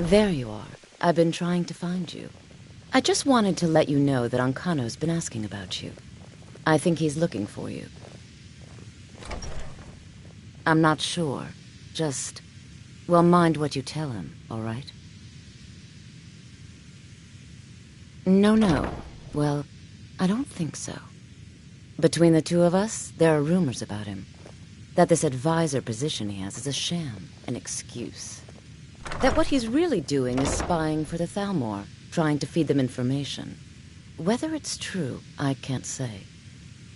There you are. I've been trying to find you. I just wanted to let you know that Ancano's been asking about you. I think he's looking for you. I'm not sure. Just, well, mind what you tell him, all right? No. Well, I don't think so. Between the two of us, there are rumors about him. That this advisor position he has is a sham, an excuse. That what he's really doing is spying for the Thalmor, trying to feed them information. Whether it's true, I can't say.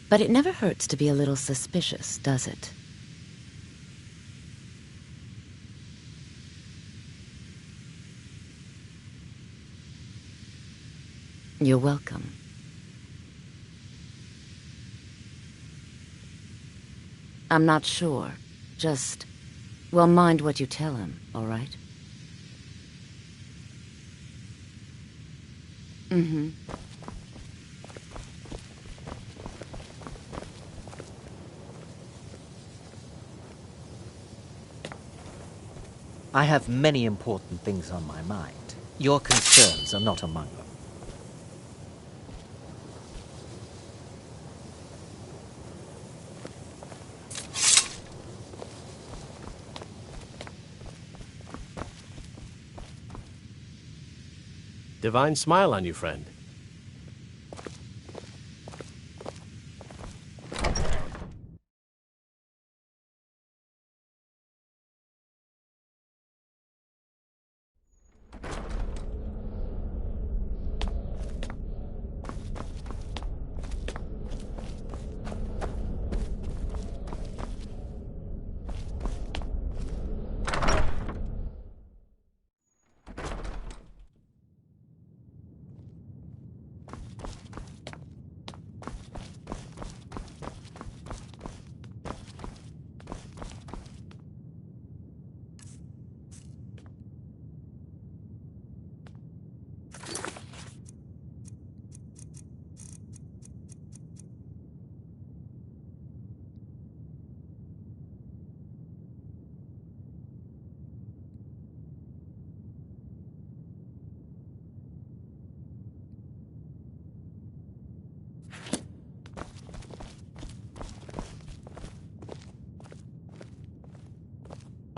But it never hurts to be a little suspicious, does it? You're welcome. I'm not sure. Just, well, mind what you tell him, all right? Mm-hmm. I have many important things on my mind. Your concerns are not among them. Divine smile on you, friend.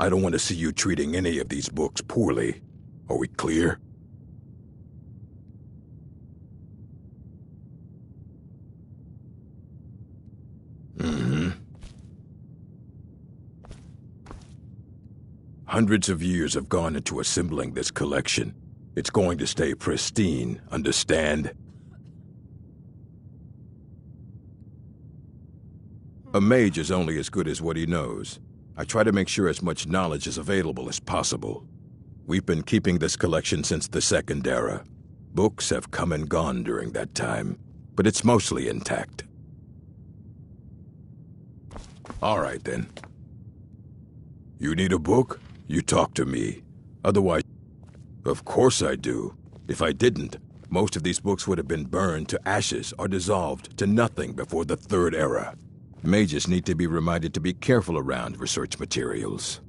I don't want to see you treating any of these books poorly. Are we clear? Mm-hmm. Hundreds of years have gone into assembling this collection. It's going to stay pristine, understand? A mage is only as good as what he knows. I try to make sure as much knowledge is available as possible. We've been keeping this collection since the Second Era. Books have come and gone during that time, but it's mostly intact. All right, then. You need a book? You talk to me. Otherwise... Of course I do. If I didn't, most of these books would have been burned to ashes or dissolved to nothing before the Third Era. Mages need to be reminded to be careful around research materials.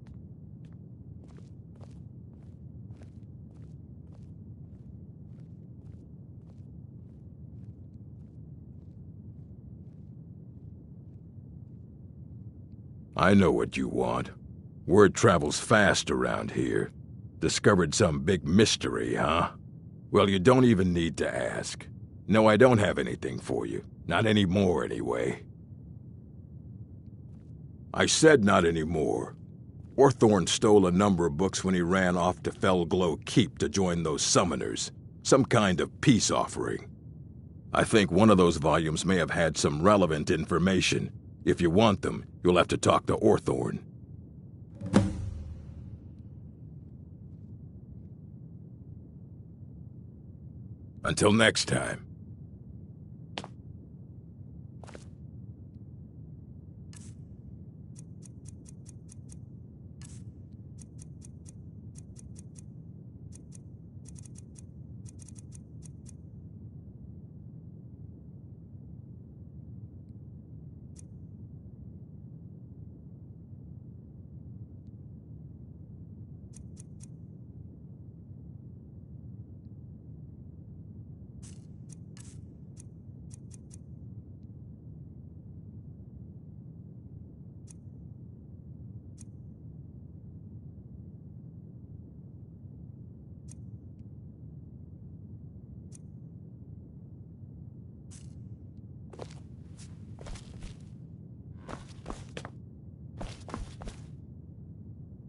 I know what you want. Word travels fast around here. Discovered some big mystery, huh? Well, you don't even need to ask. No, I don't have anything for you. Not anymore, anyway. I said not anymore. Orthorn stole a number of books when he ran off to Felglow Keep to join those summoners. Some kind of peace offering. I think one of those volumes may have had some relevant information. If you want them, you'll have to talk to Orthorn. Until next time.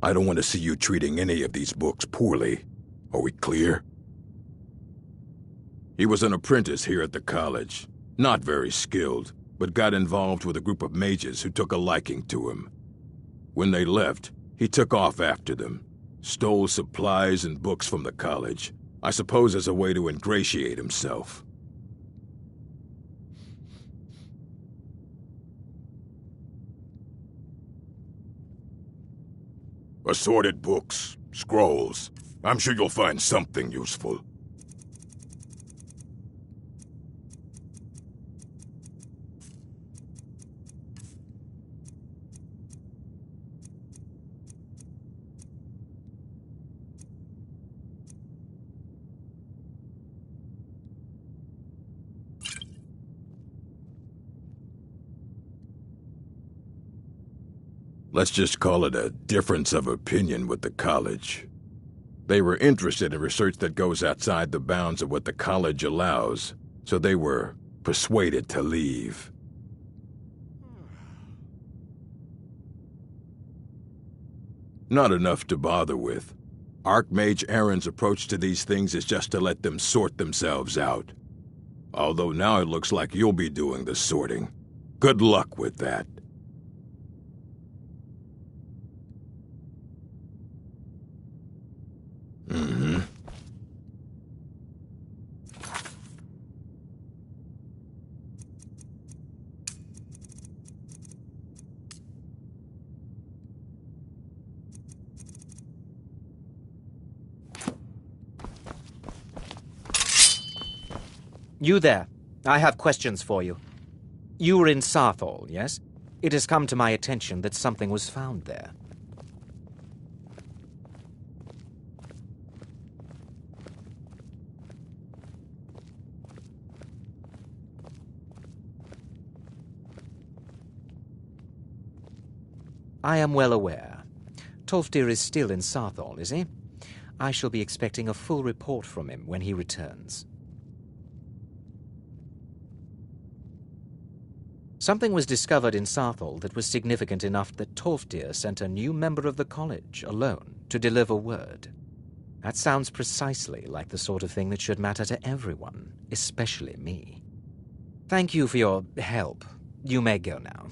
I don't want to see you treating any of these books poorly. Are we clear? He was an apprentice here at the college. Not very skilled, but got involved with a group of mages who took a liking to him. When they left, he took off after them. Stole supplies and books from the college. I suppose as a way to ingratiate himself. Assorted books, scrolls. I'm sure you'll find something useful. Let's just call it a difference of opinion with the college. They were interested in research that goes outside the bounds of what the college allows, so they were persuaded to leave. Not enough to bother with. Archmage Aaron's approach to these things is just to let them sort themselves out. Although now it looks like you'll be doing the sorting. Good luck with that. Mm-hmm. You there. I have questions for you. You were in Sarthal, yes? It has come to my attention that something was found there. I am well aware. Tolfdir is still in Sarthal, is he? I shall be expecting a full report from him when he returns. Something was discovered in Sarthal that was significant enough that Tolfdir sent a new member of the college, alone, to deliver word. That sounds precisely like the sort of thing that should matter to everyone, especially me. Thank you for your help. You may go now.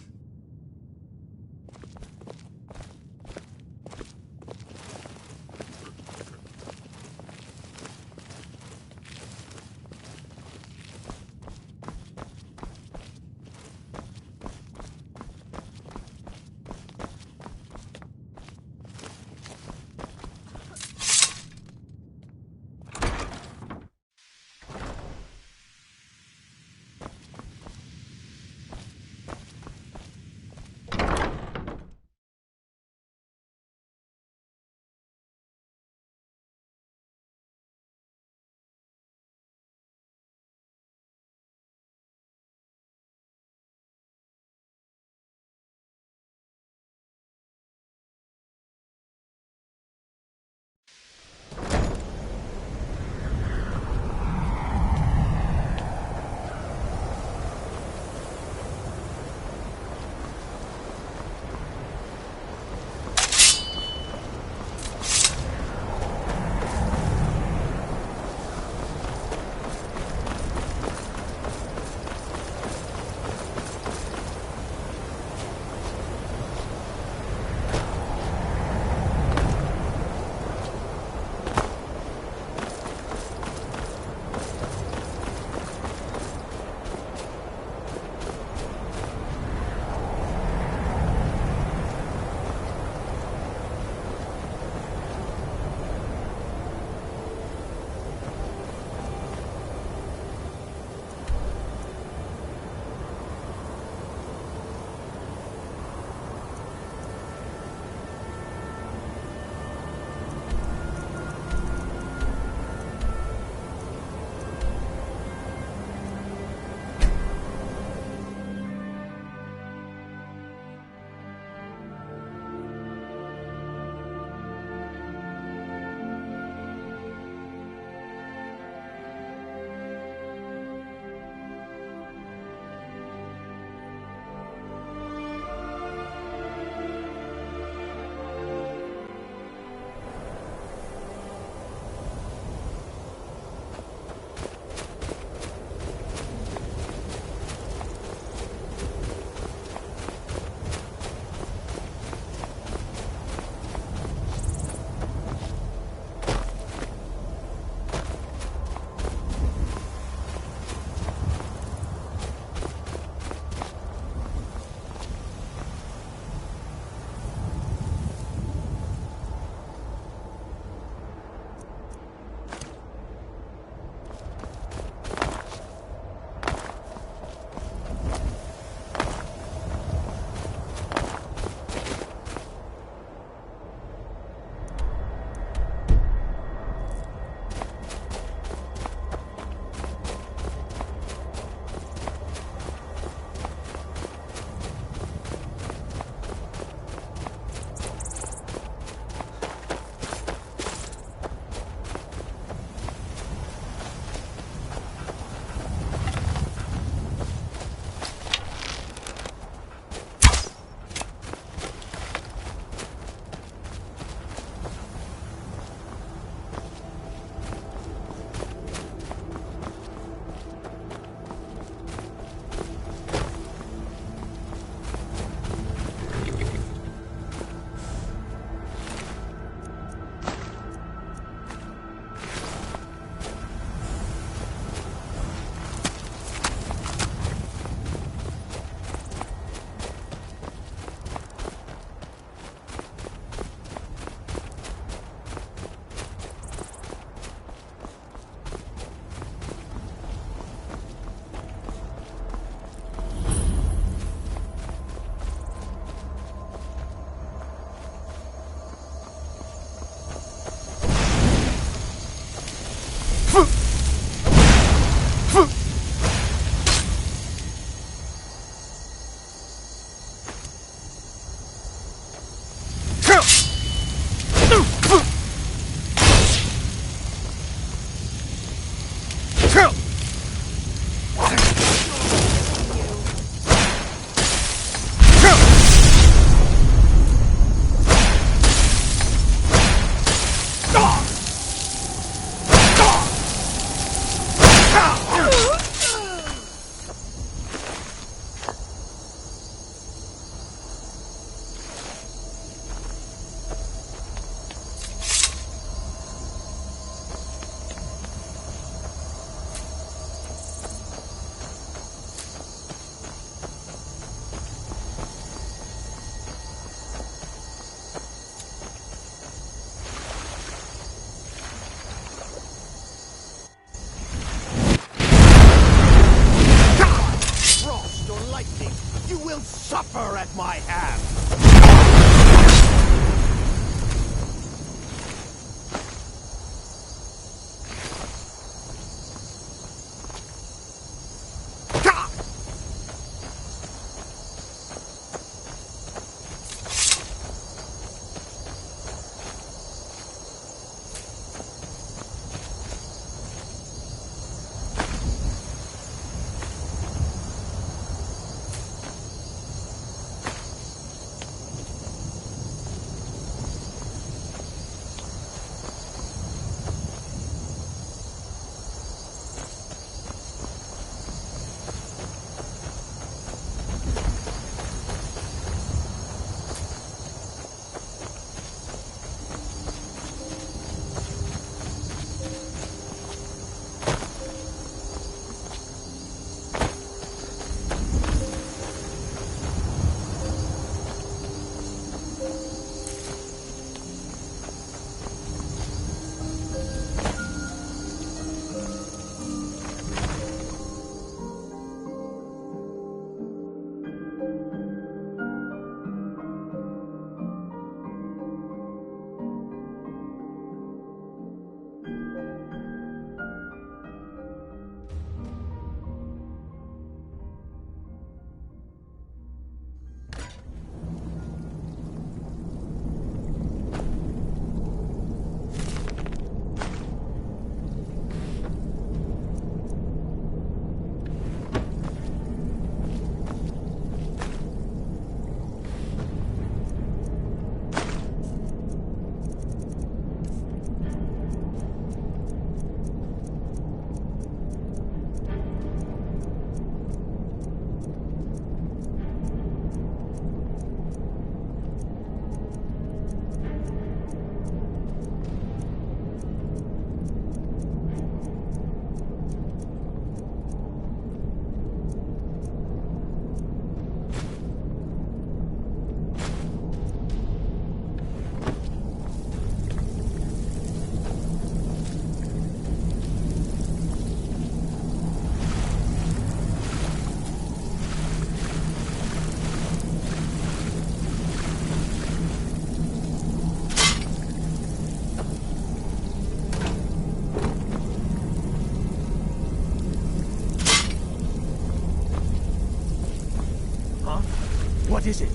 What is it?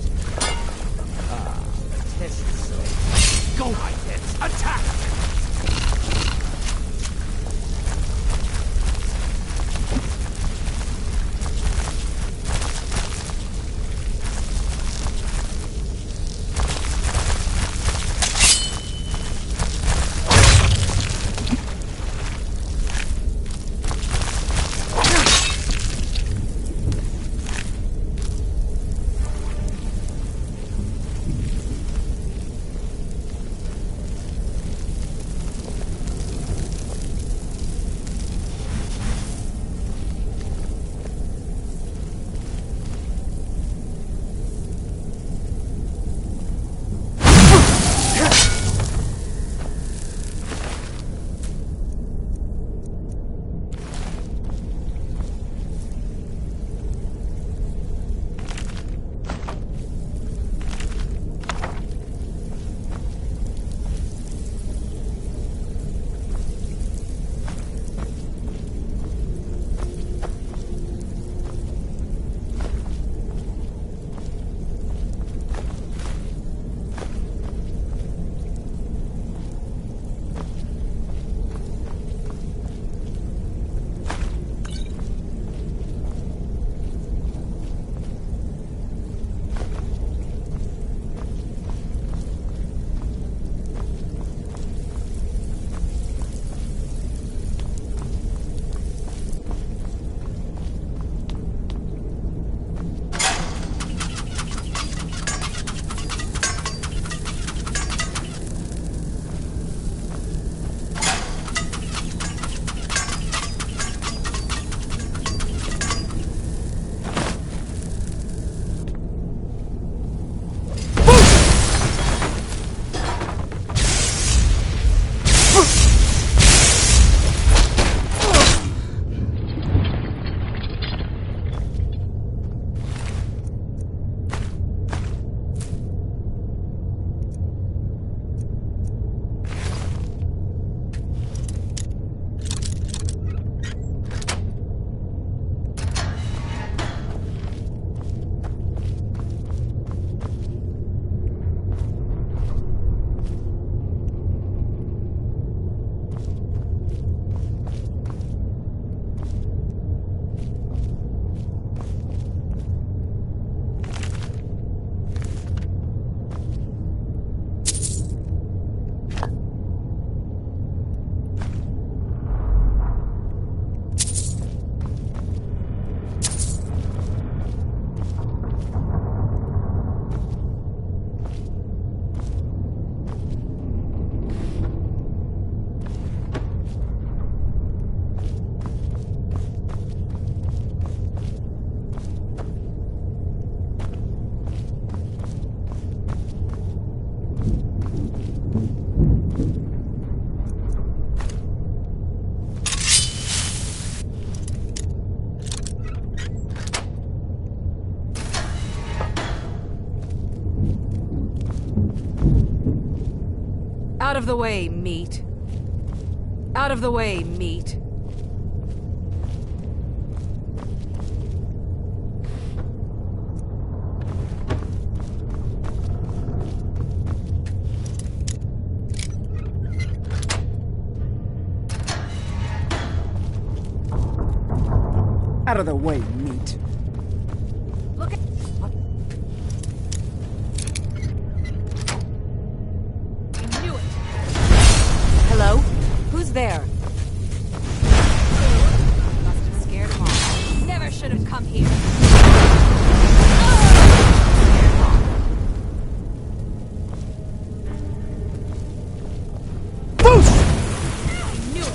Test slave. Go, my heads! Attack! Out of the way, meat. Out of the way, meat. Out of the way, meat. Look at... What? I knew it! Hello? Who's there? Must have scared him off. Never should have come here. Scared him off. Boost! I knew it!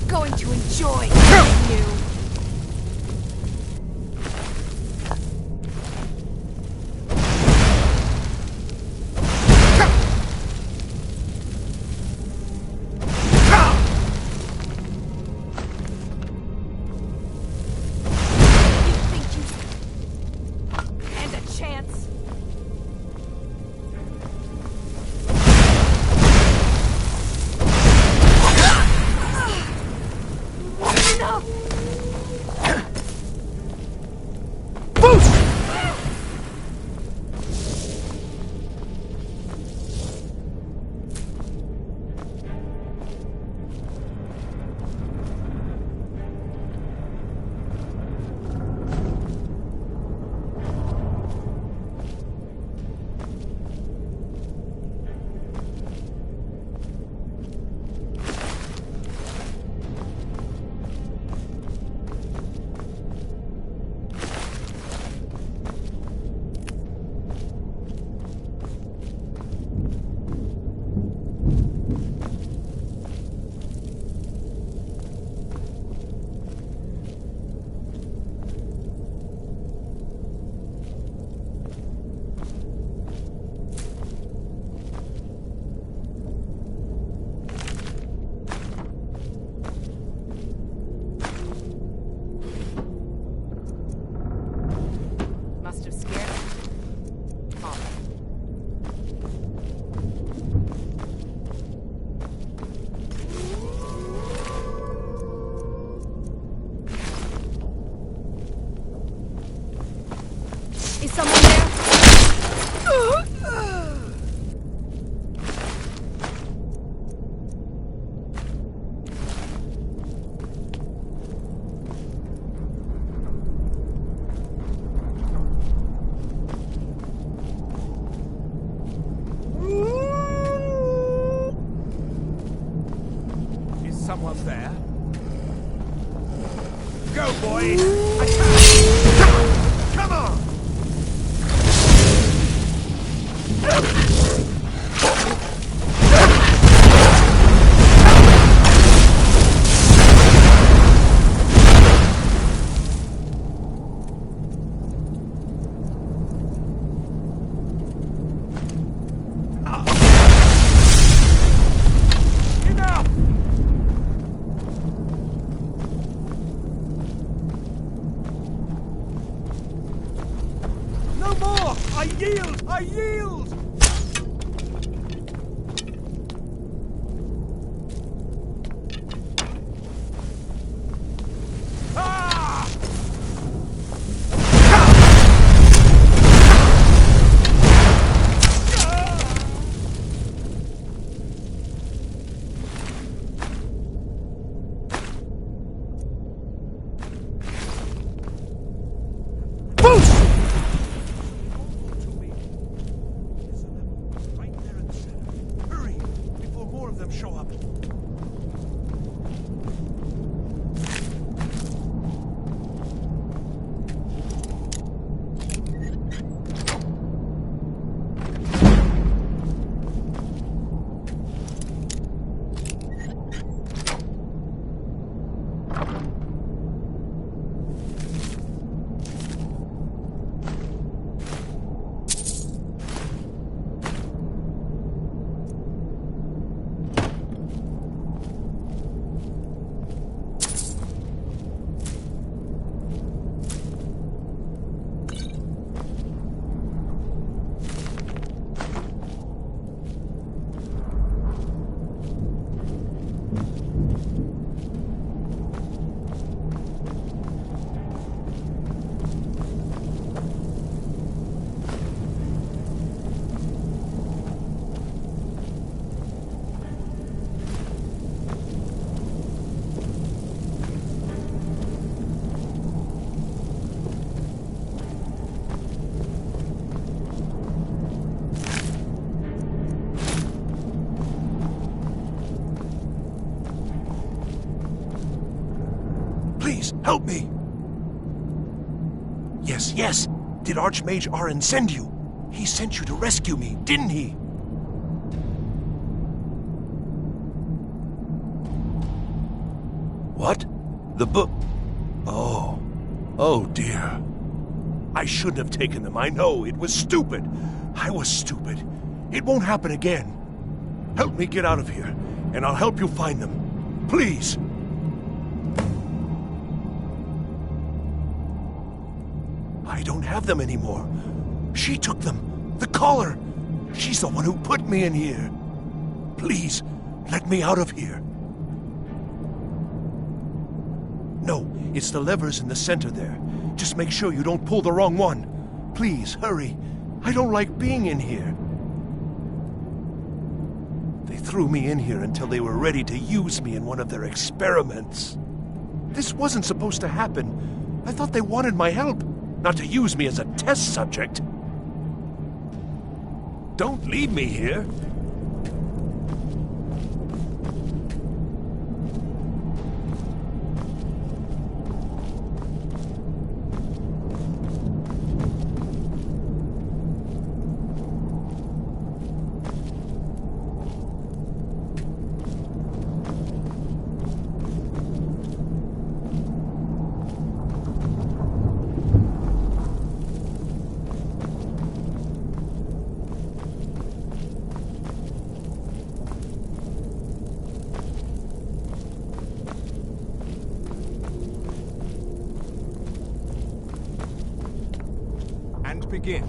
Going to enjoy you. Attack! Come on! No more! I yield! I yield! Ah! Boost! Right there in the center. Hurry, before more of them show up. Please, help me! Yes, yes! Did Archmage Arin send you? He sent you to rescue me, didn't he? What? The book? Oh. Oh, dear. I shouldn't have taken them, I know. It was stupid. I was stupid. It won't happen again. Help me get out of here, and I'll help you find them. Please! I don't have them anymore. She took them. The collar. She's the one who put me in here. Please, let me out of here. No, it's the levers in the center there. Just make sure you don't pull the wrong one. Please, hurry. I don't like being in here. They threw me in here until they were ready to use me in one of their experiments. This wasn't supposed to happen. I thought they wanted my help. Not to use me as a test subject. Don't leave me here. Begin.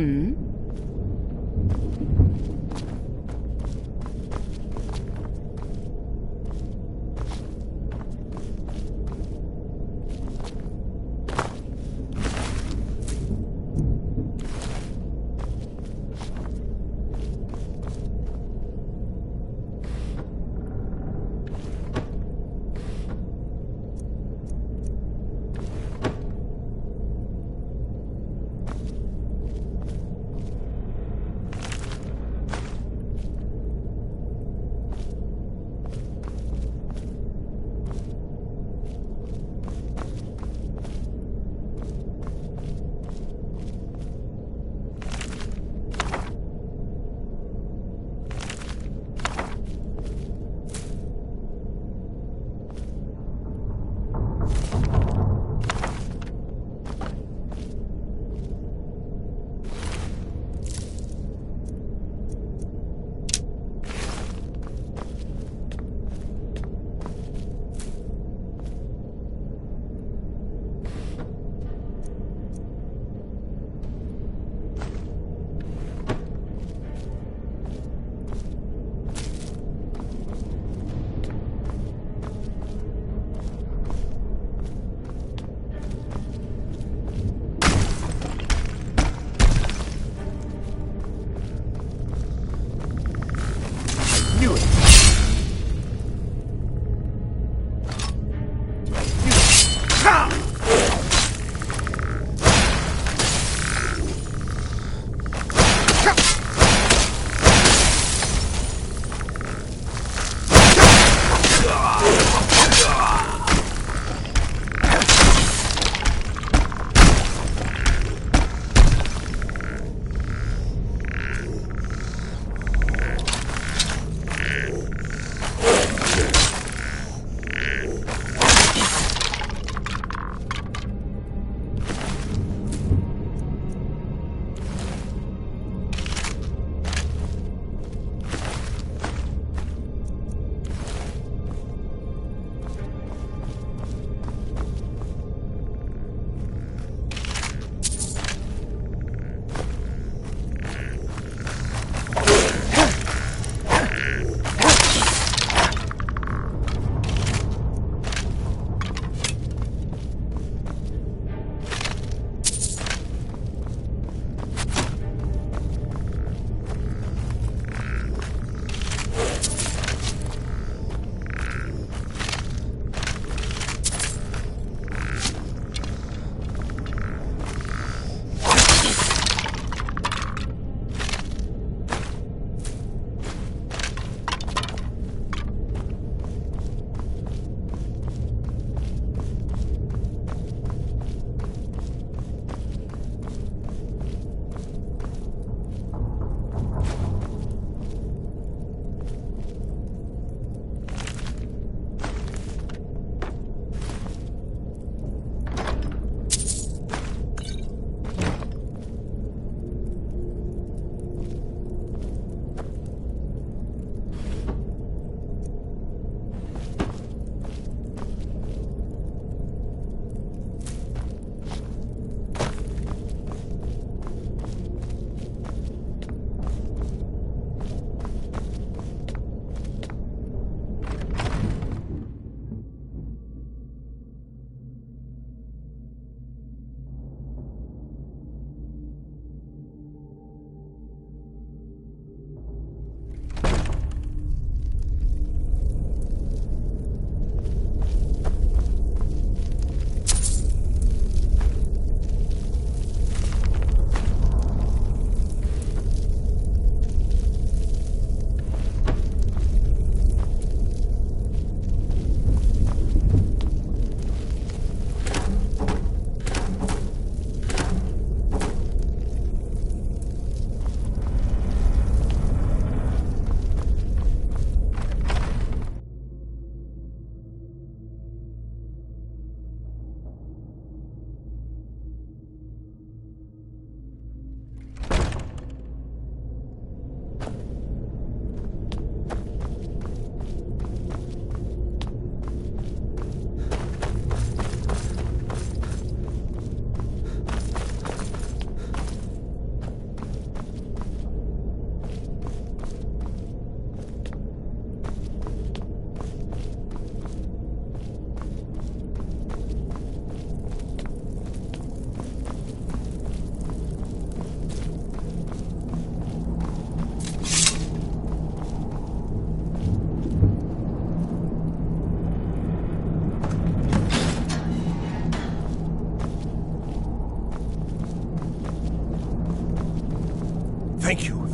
Hmm?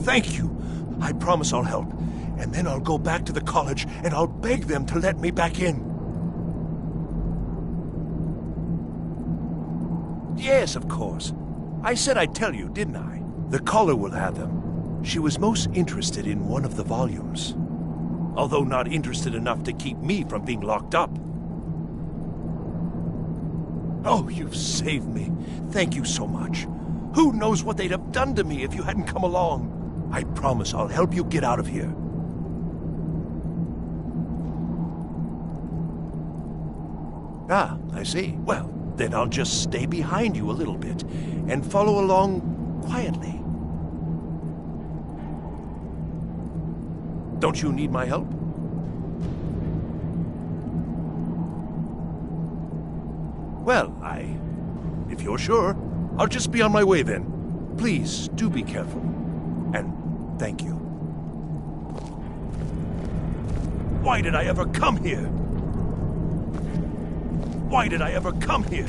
Thank you. I promise I'll help. And then I'll go back to the college and I'll beg them to let me back in. Yes, of course. I said I'd tell you, didn't I? The caller will have them. She was most interested in one of the volumes. Although not interested enough to keep me from being locked up. Oh, you've saved me. Thank you so much. Who knows what they'd have done to me if you hadn't come along? I promise I'll help you get out of here. Ah, I see. Well, then I'll just stay behind you a little bit and follow along quietly. Don't you need my help? Well, if you're sure, I'll just be on my way then. Please, do be careful. And thank you. Why did I ever come here? Why did I ever come here?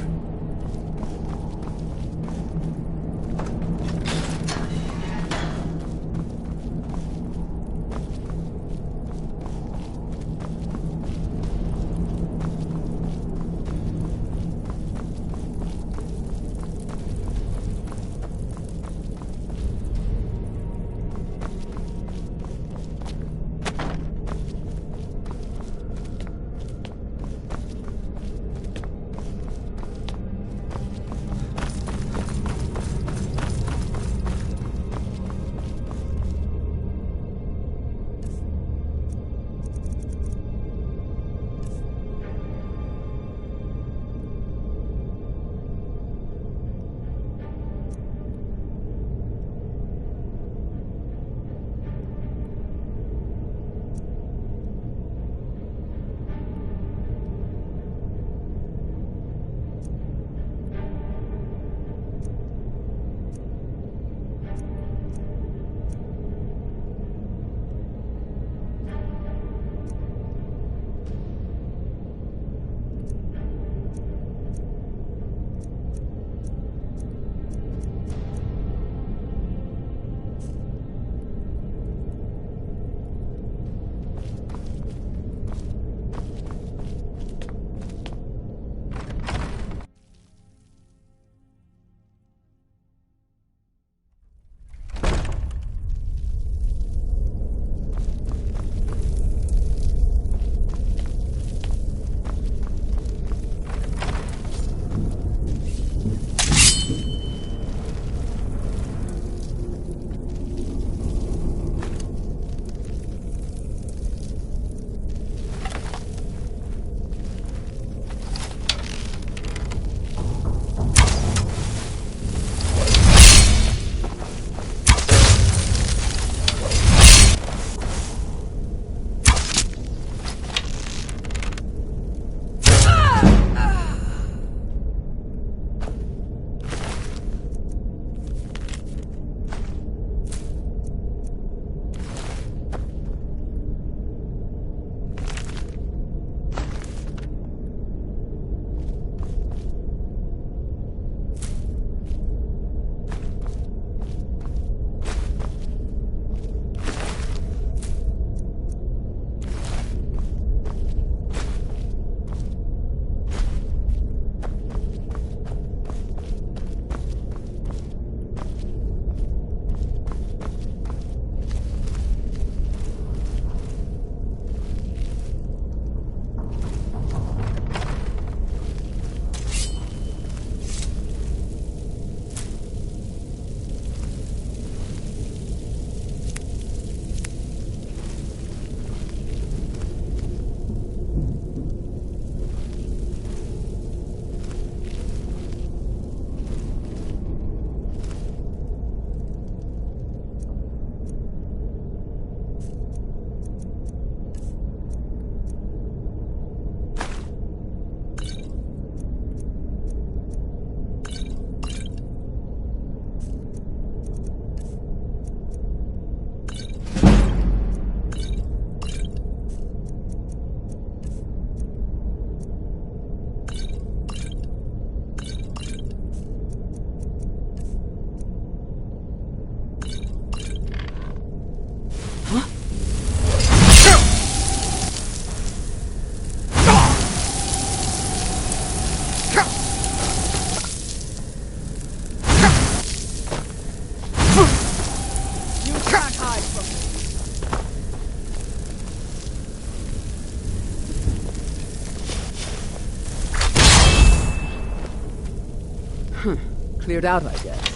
cleared out, I guess.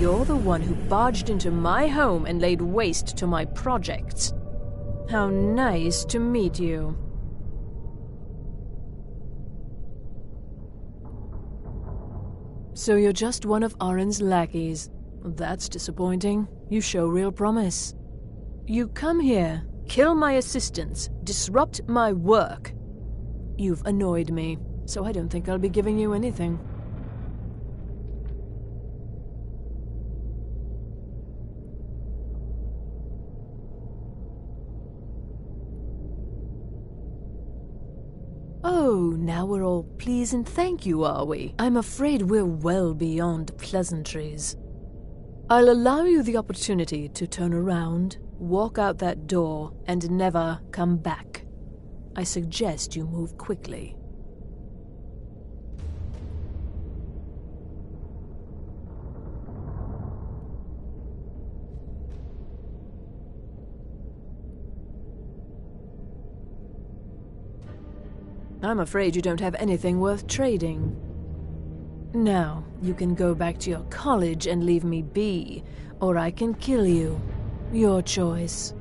you're the one who barged into my home and laid waste to my projects. How nice to meet you. So you're just one of Arin's lackeys. That's disappointing. You show real promise. You come here, kill my assistants, disrupt my work. You've annoyed me, so I don't think I'll be giving you anything. Oh, now we're all please and thank you, are we? I'm afraid we're well beyond pleasantries. I'll allow you the opportunity to turn around, walk out that door, and never come back. I suggest you move quickly. I'm afraid you don't have anything worth trading. Now, you can go back to your college and leave me be, or I can kill you. Your choice.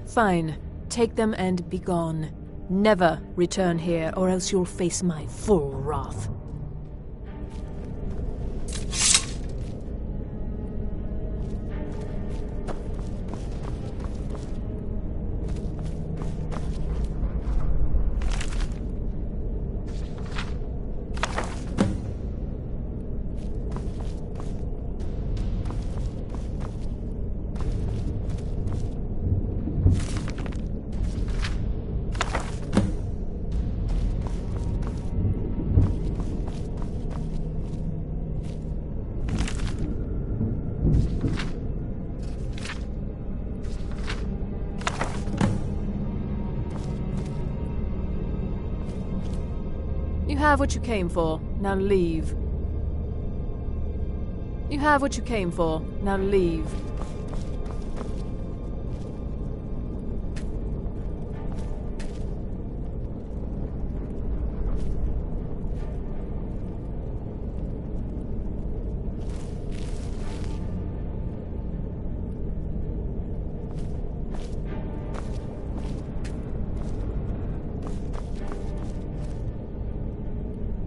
Fine. Take them and be gone. Never return here, or else you'll face my full wrath. You have what you came for, now leave. You have what you came for, now leave.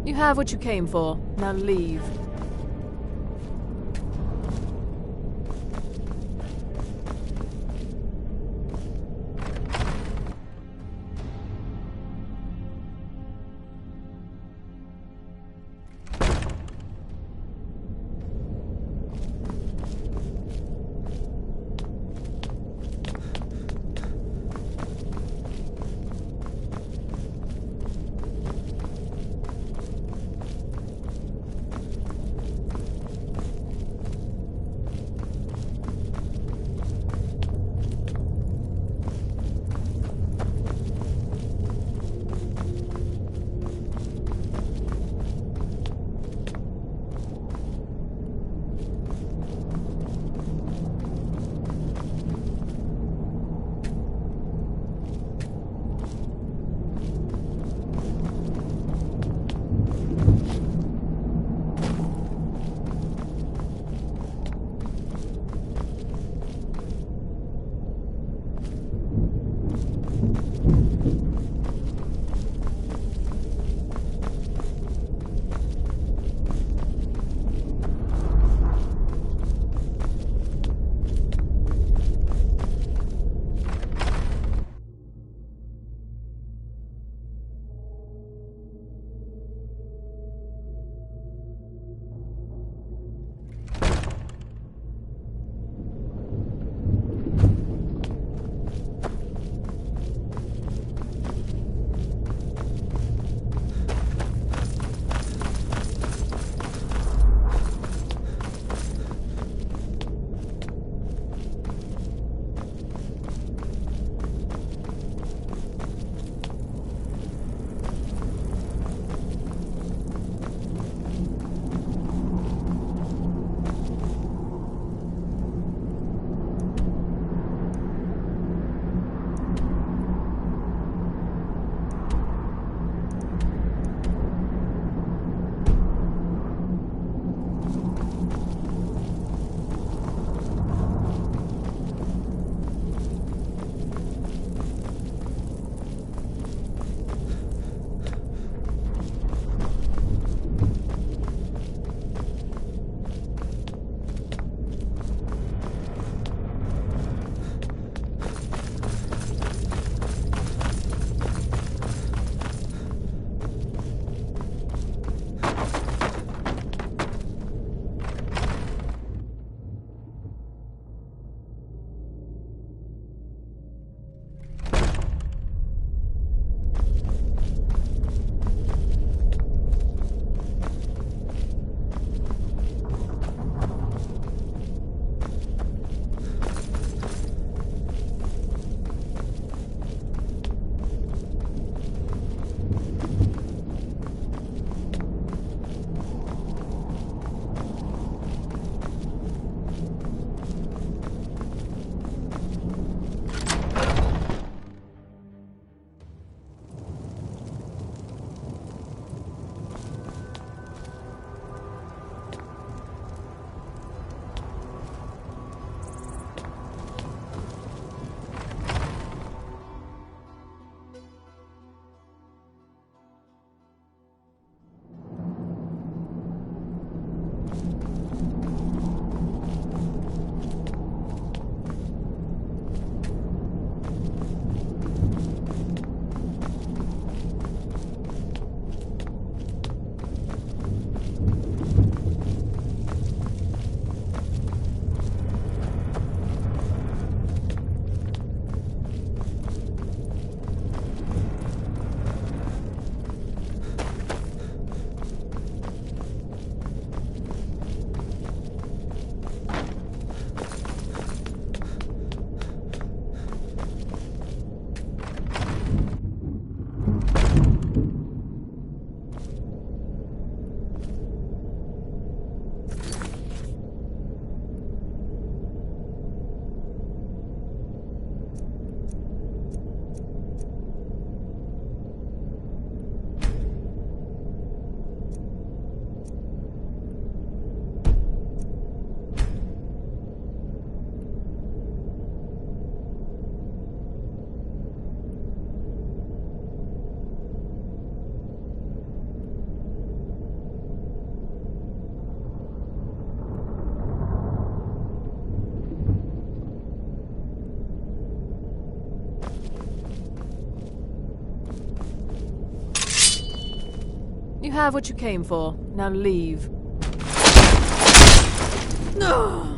You have what you came for, now leave. have what you came for. Now leave. No!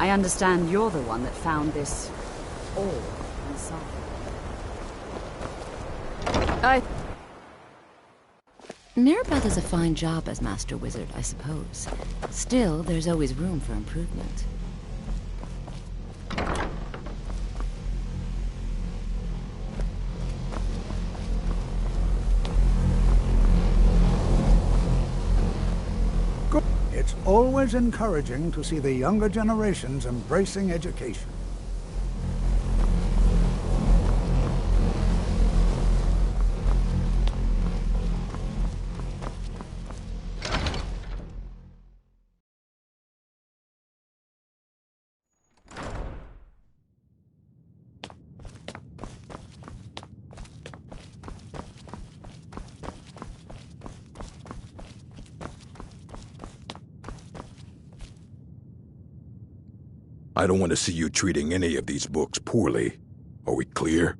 I understand you're the one that found this orb inside. Mirabelle does a fine job as Master Wizard, I suppose. Still, there's always room for improvement. It's always encouraging to see the younger generations embracing education. I don't want to see you treating any of these books poorly. Are we clear?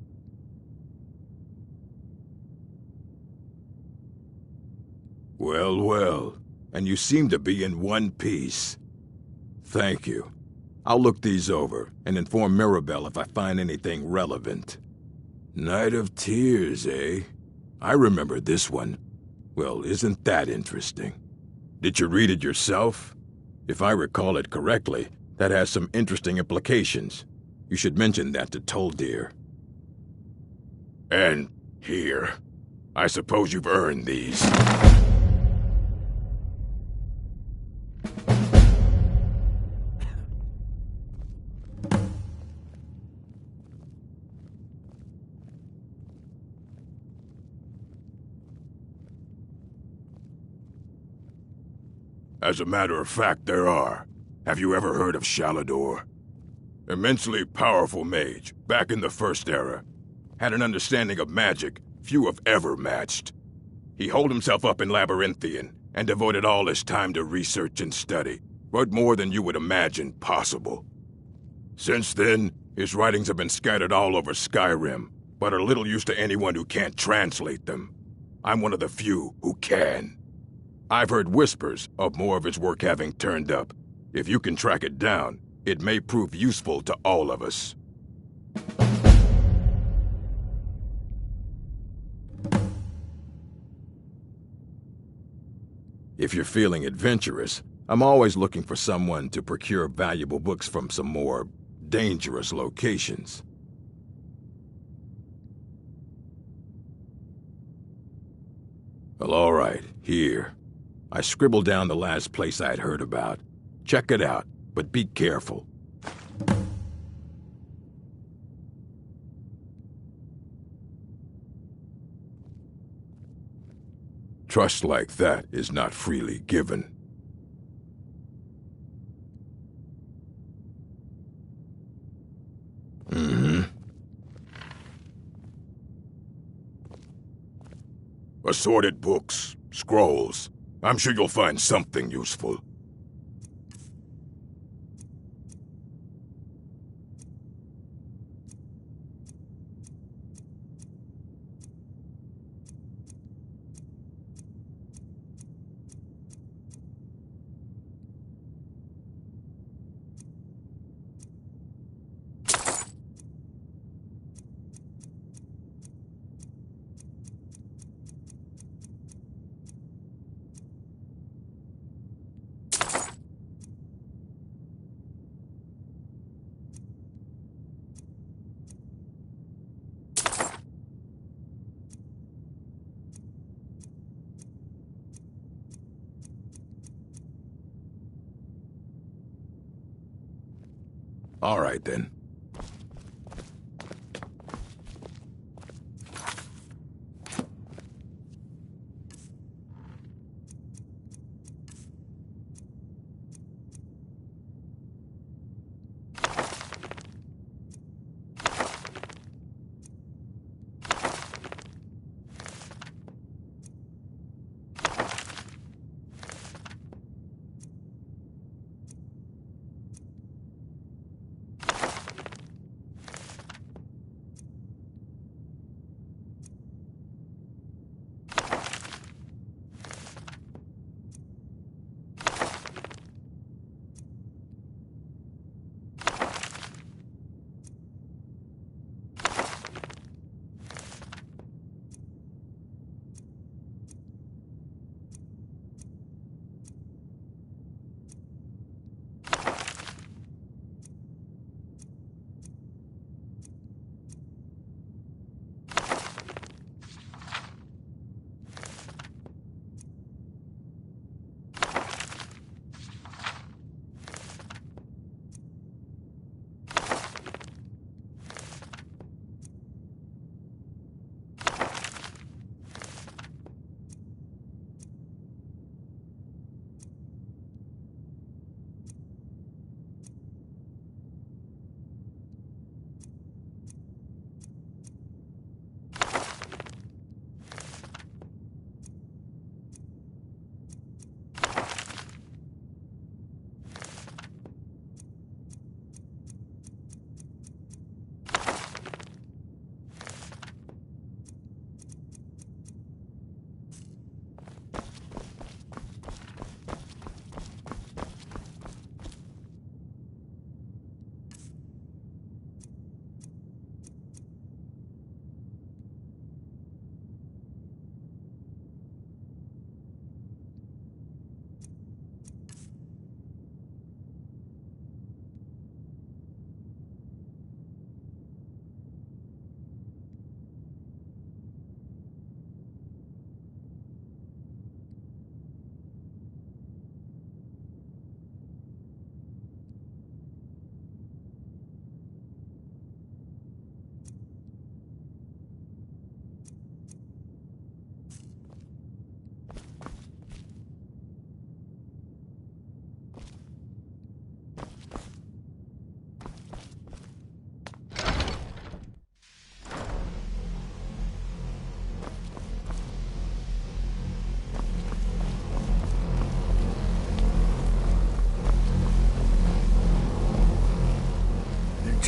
Well, well. And you seem to be in one piece. Thank you. I'll look these over and inform Mirabelle if I find anything relevant. Night of Tears, eh? I remember this one. Well, isn't that interesting? Did you read it yourself? If I recall it correctly, that has some interesting implications. You should mention that to Toldir. And here. I suppose you've earned these. As a matter of fact, there are. Have you ever heard of Shalador? Immensely powerful mage, back in the First Era. Had an understanding of magic few have ever matched. He holed himself up in Labyrinthian, and devoted all his time to research and study. Wrote more than you would imagine possible. Since then, his writings have been scattered all over Skyrim, but are little use to anyone who can't translate them. I'm one of the few who can. I've heard whispers of more of his work having turned up. If you can track it down, it may prove useful to all of us. If you're feeling adventurous, I'm always looking for someone to procure valuable books from some more dangerous locations. Well, all right, here. I scribbled down the last place I'd heard about. Check it out, but be careful. Trust like that is not freely given. Assorted books, scrolls. I'm sure you'll find something useful. All right, then.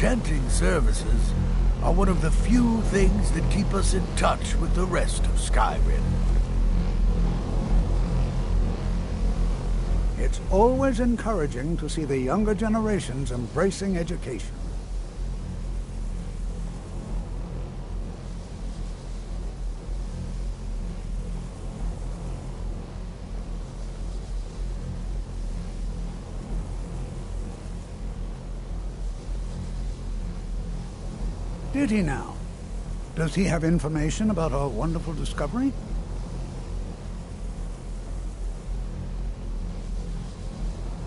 enchanting services are one of the few things that keep us in touch with the rest of Skyrim. It's always encouraging to see the younger generations embracing education. Did he now? Does he have information about our wonderful discovery?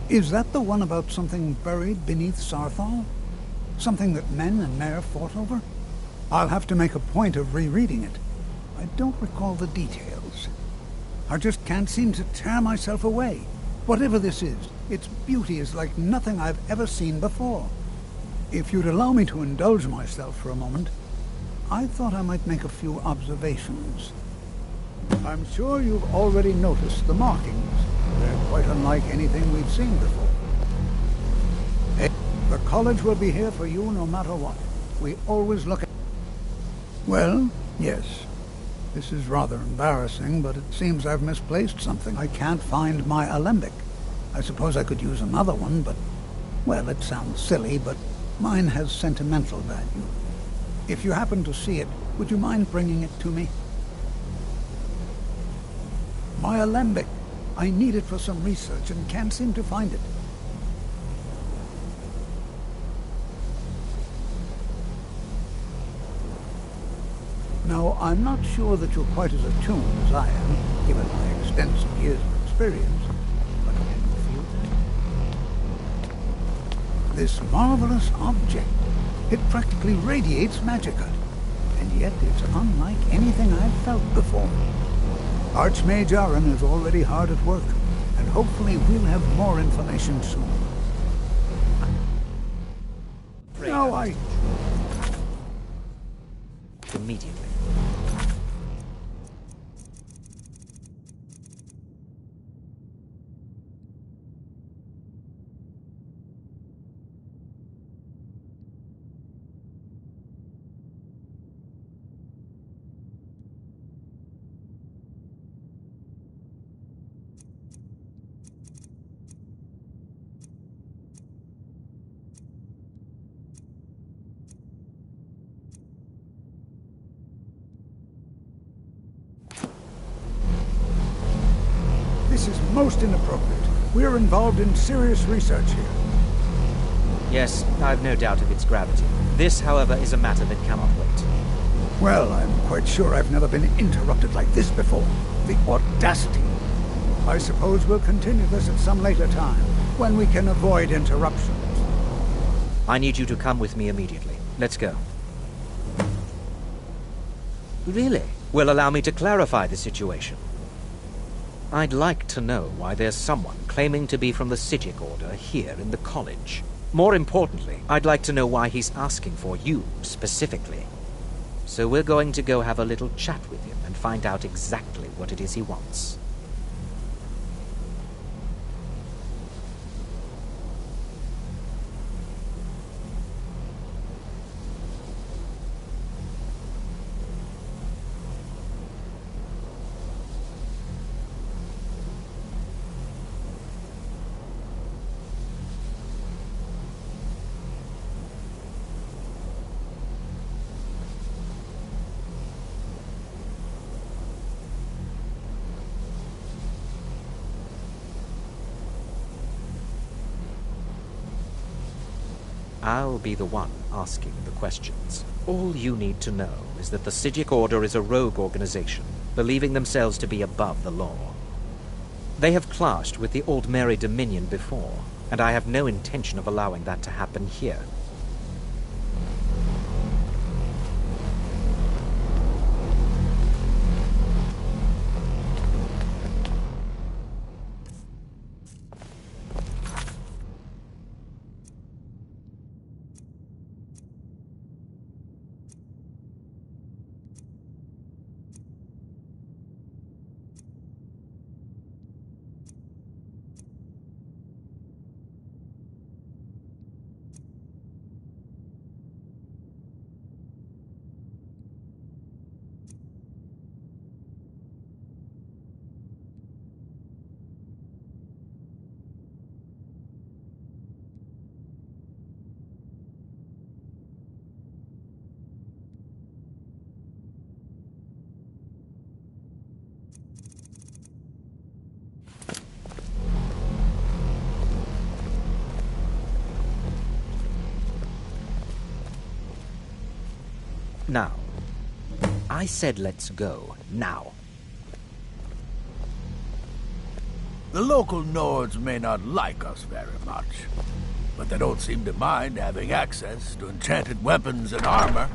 Is that the one about something buried beneath Sarthal? Something that men and Mare fought over? I'll have to make a point of rereading it. I don't recall the details. I just can't seem to tear myself away. Whatever this is, its beauty is like nothing I've ever seen before. If you'd allow me to indulge myself for a moment, I thought I might make a few observations. I'm sure you've already noticed the markings. They're quite unlike anything we've seen before. Hey, the college will be here for you no matter what. We always look at... Well, yes. This is rather embarrassing, but it seems I've misplaced something. I can't find my alembic. I suppose I could use another one, but... Well, it sounds silly, but mine has sentimental value. If you happen to see it, would you mind bringing it to me? My alembic. I need it for some research and can't seem to find it. Now, I'm not sure that you're quite as attuned as I am, given my extensive years of experience, but can you feel that? This marvelous object, it practically radiates magicka, and yet it's unlike anything I've felt before. Archmage Aaron is already hard at work, and hopefully we'll have more information soon. No, Immediately. This is most inappropriate. We're involved in serious research here. Yes, I've no doubt of its gravity. This, however, is a matter that cannot wait. Well, I'm quite sure I've never been interrupted like this before. The audacity. I suppose we'll continue this at some later time, when we can avoid interruptions. I need you to come with me immediately. Let's go. Really? Well, allow me to clarify the situation. I'd like to know why there's someone claiming to be from the Psijic Order here in the college. More importantly, I'd like to know why he's asking for you, specifically. So we're going to go have a little chat with him and find out exactly what it is he wants. I'll be the one asking the questions. All you need to know is that the Psijic Order is a rogue organization, believing themselves to be above the law. They have clashed with the Old Mary Dominion before, and I have no intention of allowing that to happen here. Now. I said let's go, now. The local Nords may not like us very much, but they don't seem to mind having access to enchanted weapons and armor.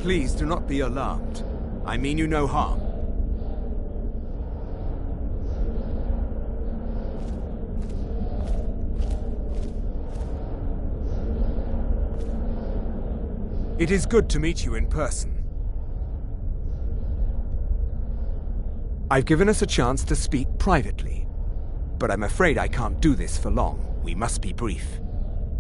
Please do not be alarmed. I mean you no harm. It is good to meet you in person. I've given us a chance to speak privately, but I'm afraid I can't do this for long. We must be brief.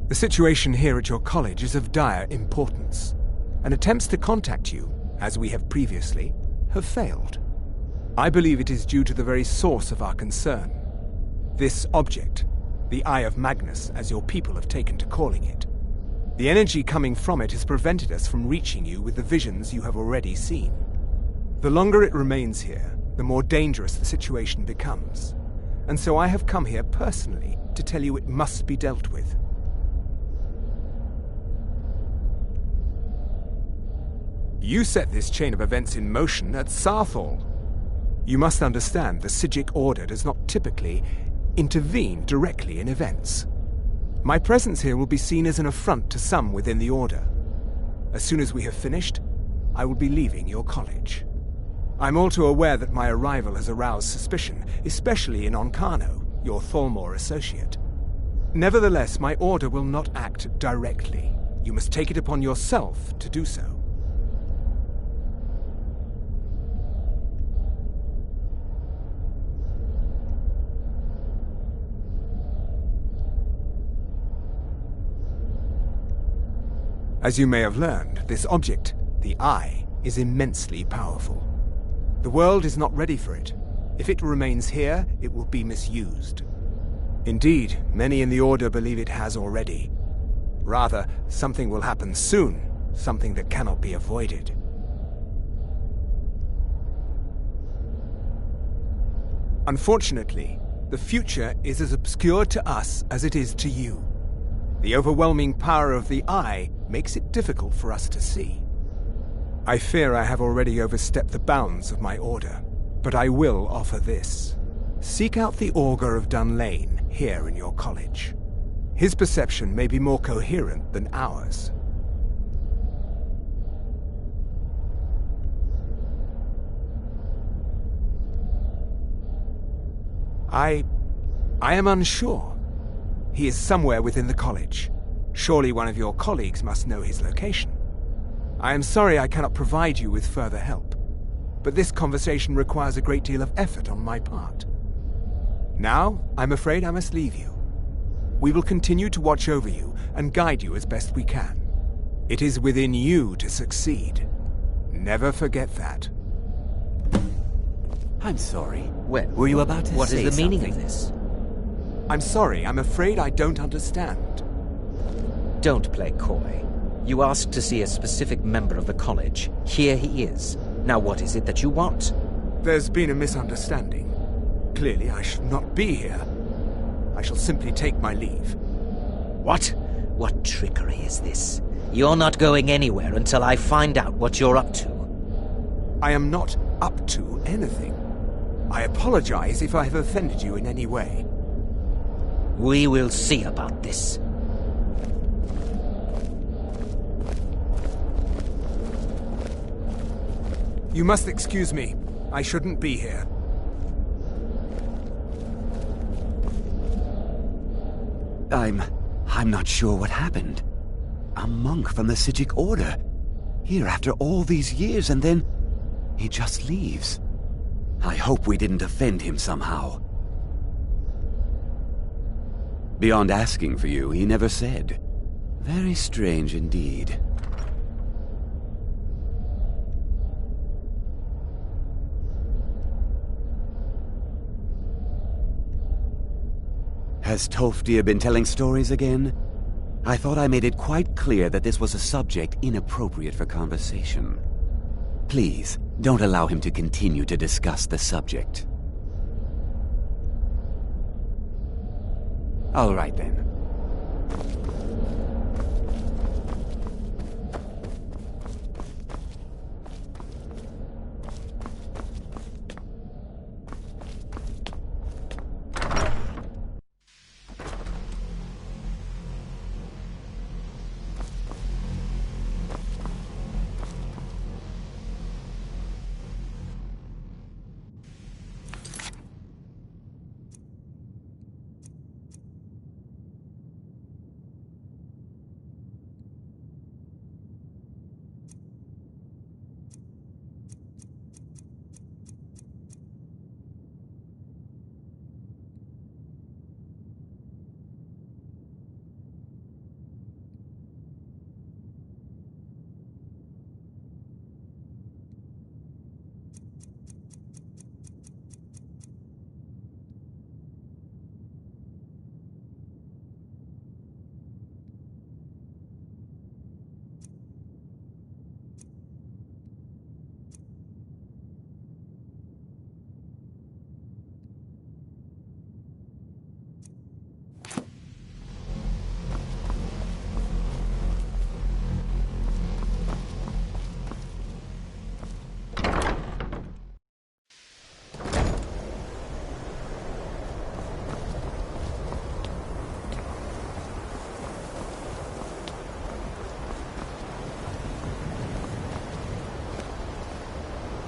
The situation here at your college is of dire importance, and attempts to contact you, as we have previously, have failed. I believe it is due to the very source of our concern. This object, the Eye of Magnus, as your people have taken to calling it. The energy coming from it has prevented us from reaching you with the visions you have already seen. The longer it remains here, the more dangerous the situation becomes. And so I have come here personally to tell you it must be dealt with. You set this chain of events in motion at Sarthal. You must understand the Psijic Order does not typically intervene directly in events. My presence here will be seen as an affront to some within the Order. As soon as we have finished, I will be leaving your college. I'm all too aware that my arrival has aroused suspicion, especially in Onkano, your Thalmor associate. Nevertheless, my Order will not act directly. You must take it upon yourself to do so. As you may have learned, this object, the Eye, is immensely powerful. The world is not ready for it. If it remains here, it will be misused. Indeed, many in the Order believe it has already. Rather, something will happen soon, something that cannot be avoided. Unfortunately, the future is as obscure to us as it is to you. The overwhelming power of the Eye makes it difficult for us to see. I fear I have already overstepped the bounds of my Order, but I will offer this. Seek out the Augur of Dunlane here in your college. His perception may be more coherent than ours. I am unsure. He is somewhere within the college. Surely one of your colleagues must know his location. I am sorry I cannot provide you with further help, but this conversation requires a great deal of effort on my part. Now, I'm afraid I must leave you. We will continue to watch over you and guide you as best we can. It is within you to succeed. Never forget that. I'm sorry. Well, were you about to say what is the meaning something? of this? I'm sorry, I'm afraid I don't understand. Don't play coy. You asked to see a specific member of the college. Here he is. Now what is it that you want? There's been a misunderstanding. Clearly I should not be here. I shall simply take my leave. What? What trickery is this? You're not going anywhere until I find out what you're up to. I am not up to anything. I apologize if I have offended you in any way. We will see about this. You must excuse me. I shouldn't be here. I'm not sure what happened. A monk from the Sijic Order. Here after all these years, and then he just leaves. I hope we didn't offend him somehow. Beyond asking for you, he never said. Very strange indeed. Has Tolfdir been telling stories again? I thought I made it quite clear that this was a subject inappropriate for conversation. Please, don't allow him to continue to discuss the subject. All right then.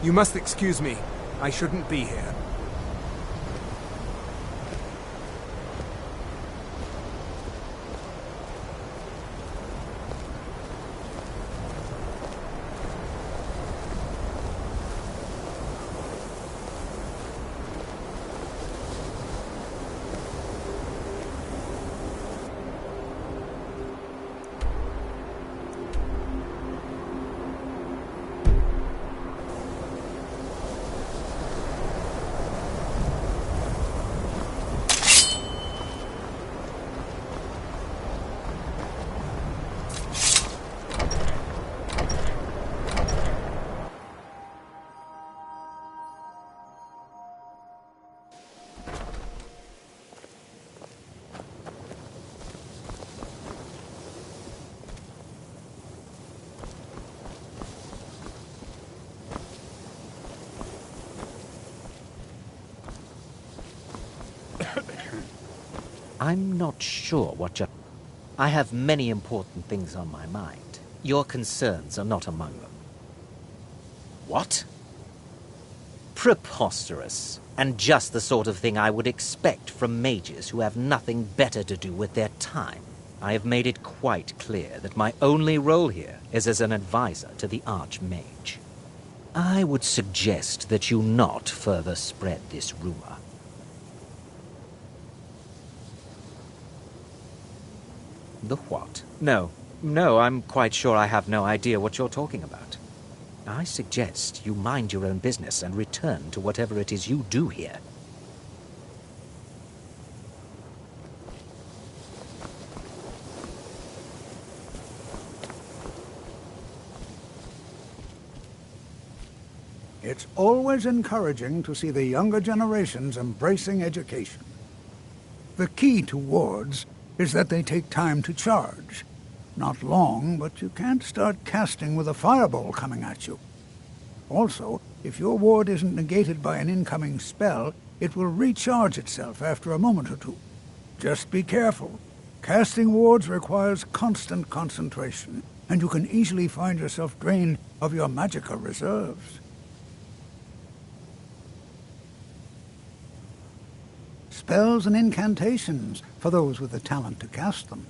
You must excuse me. I shouldn't be here. I'm not sure what you're... I have many important things on my mind. Your concerns are not among them. What? Preposterous. And just the sort of thing I would expect from mages who have nothing better to do with their time. I have made it quite clear that my only role here is as an advisor to the Archmage. I would suggest that you not further spread this rumor. The what? No, I'm quite sure I have no idea what you're talking about. I suggest you mind your own business and return to whatever it is you do here. It's always encouraging to see the younger generations embracing education. The key to wards is that they take time to charge. Not long, but you can't start casting with a fireball coming at you. Also, if your ward isn't negated by an incoming spell, it will recharge itself after a moment or two. Just be careful. Casting wards requires constant concentration, and you can easily find yourself drained of your magicka reserves. Spells and incantations for those with the talent to cast them.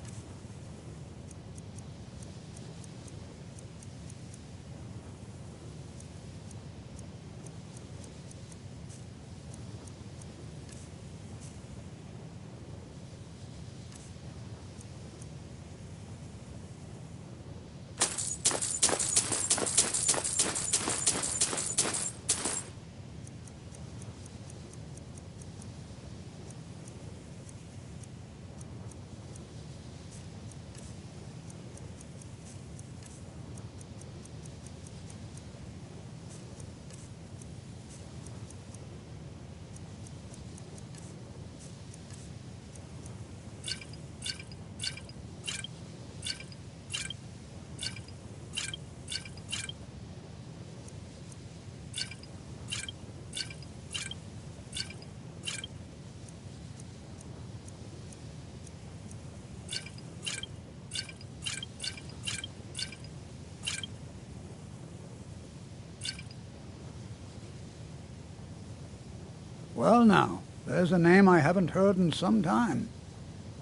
Well now, there's a name I haven't heard in some time.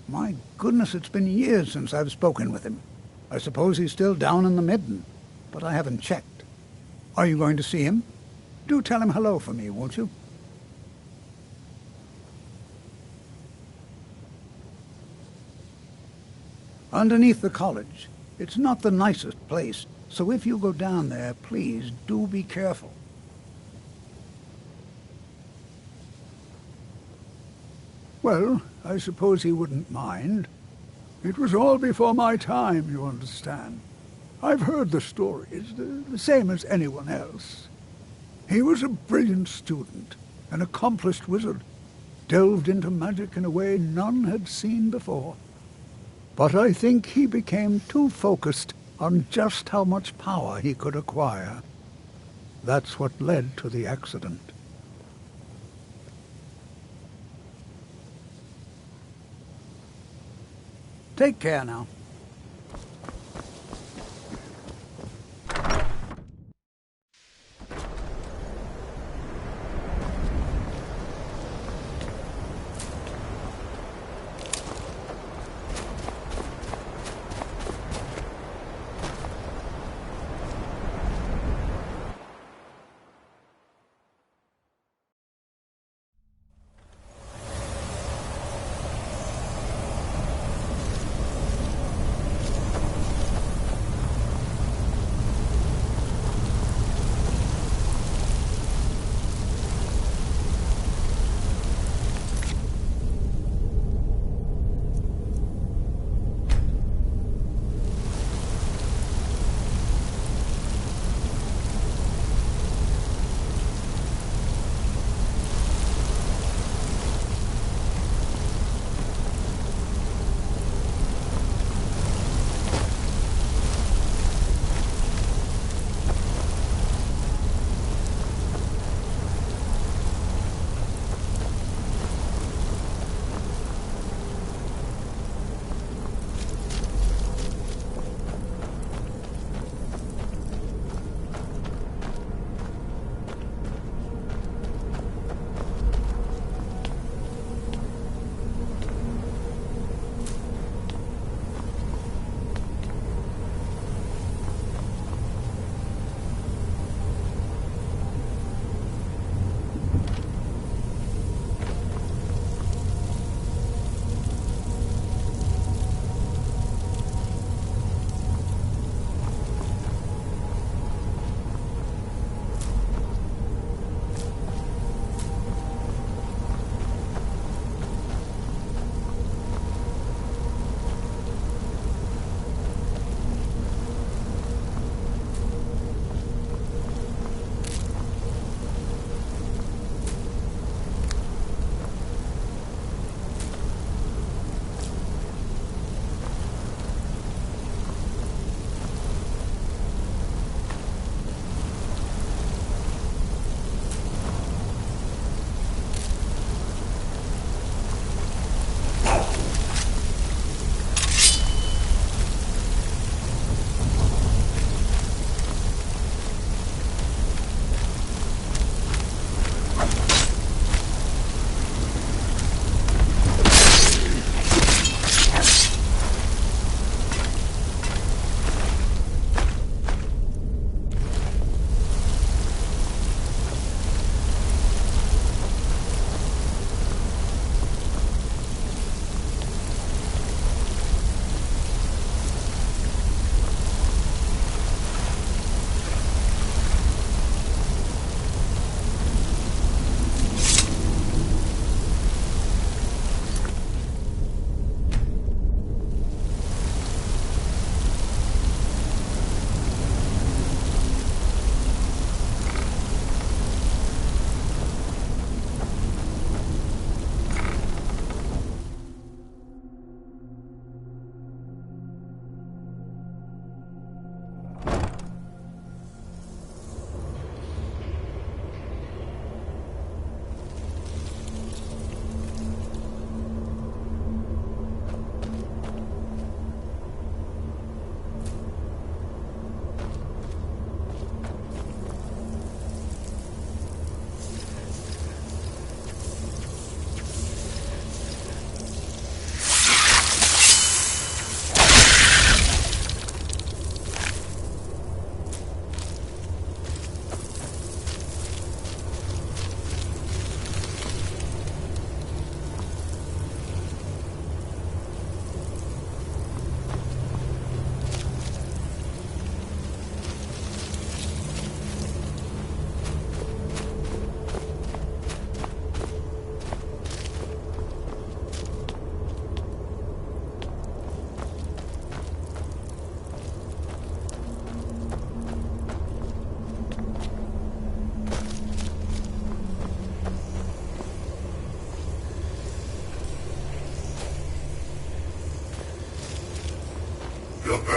My goodness, it's been years since I've spoken with him. I suppose he's still down in the Midden, but I haven't checked. Are you going to see him? Do tell him hello for me, won't you? Underneath the college. It's not the nicest place, so if you go down there, please do be careful. Well, I suppose he wouldn't mind. It was all before my time, you understand. I've heard the stories, the same as anyone else. He was a brilliant student, an accomplished wizard, delved into magic in a way none had seen before. But I think he became too focused on just how much power he could acquire. That's what led to the accident. Take care now.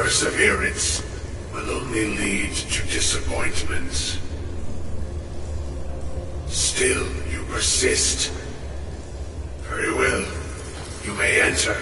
perseverance will only lead to disappointments. Still, you persist. Very well. You may enter.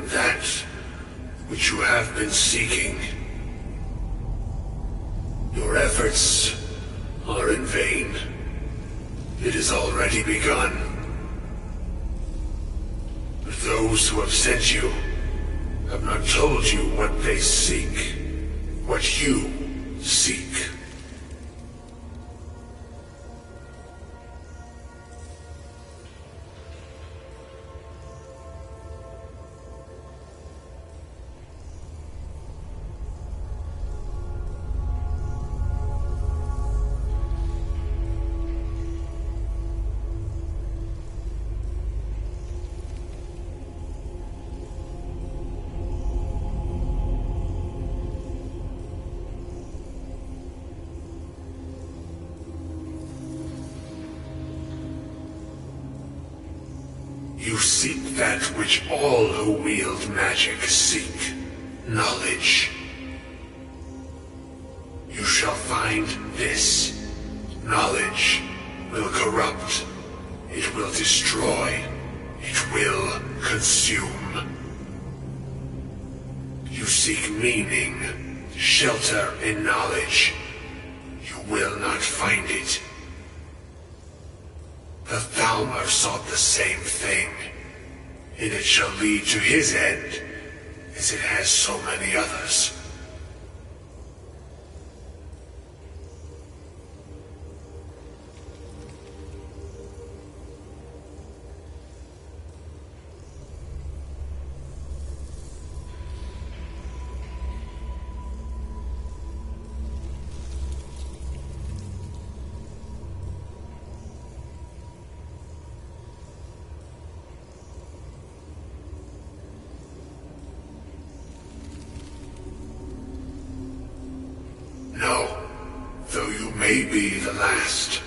that which you have been seeking. Your efforts are in vain. It has already begun. But those who have sent you have not told you what they seek, what you seek. You seek that which all who wield magic seek. Knowledge. You shall find this. Knowledge will corrupt. It will destroy. It will consume. You seek meaning, shelter in knowledge. You will not find it. The Thalmor sought the same thing, and it shall lead to his end, as it has so many others. May be the last.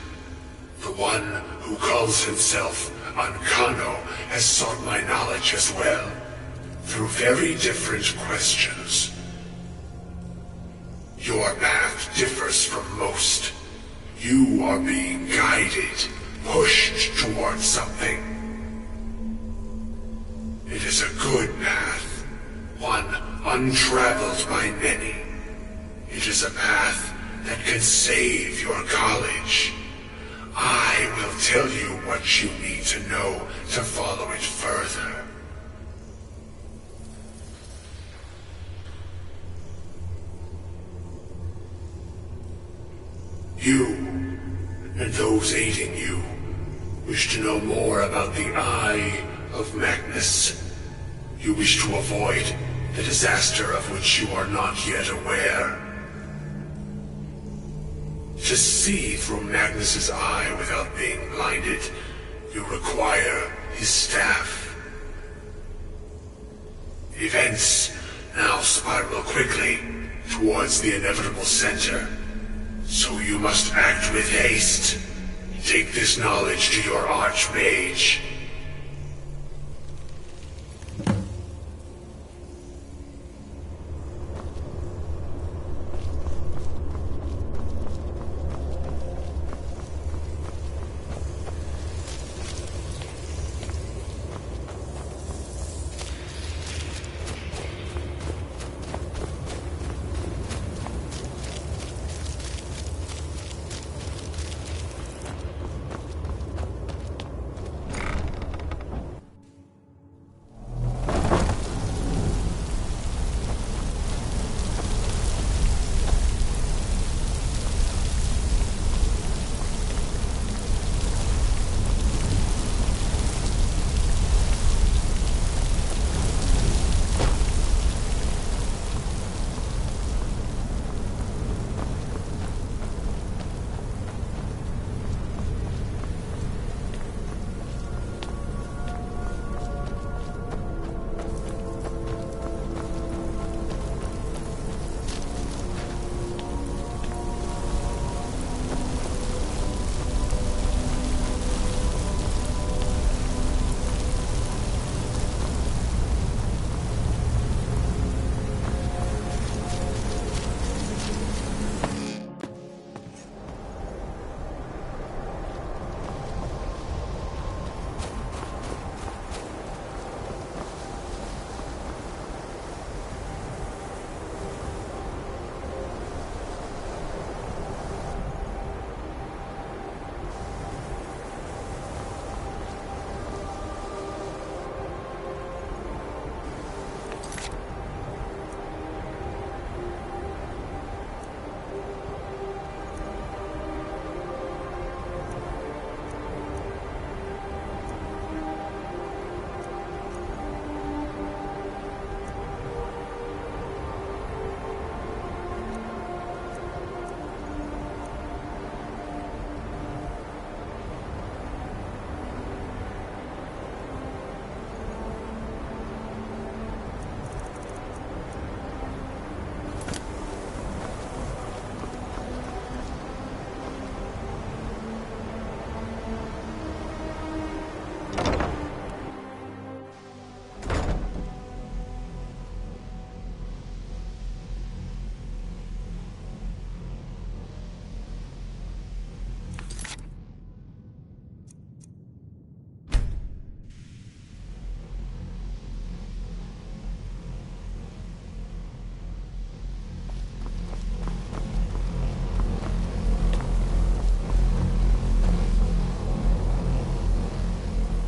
The one who calls himself Ancano has sought my knowledge as well, through very different questions. Your path differs from most. You are being guided, pushed towards something. It is a good path, one untraveled by many. It is a path that can save your college. I will tell you what you need to know to follow it further. You, and those aiding you, wish to know more about the Eye of Magnus. You wish to avoid the disaster of which you are not yet aware. To see through Magnus's eye without being blinded, you require his staff. Events now spiral quickly towards the inevitable center, so you must act with haste. Take this knowledge to your Archmage.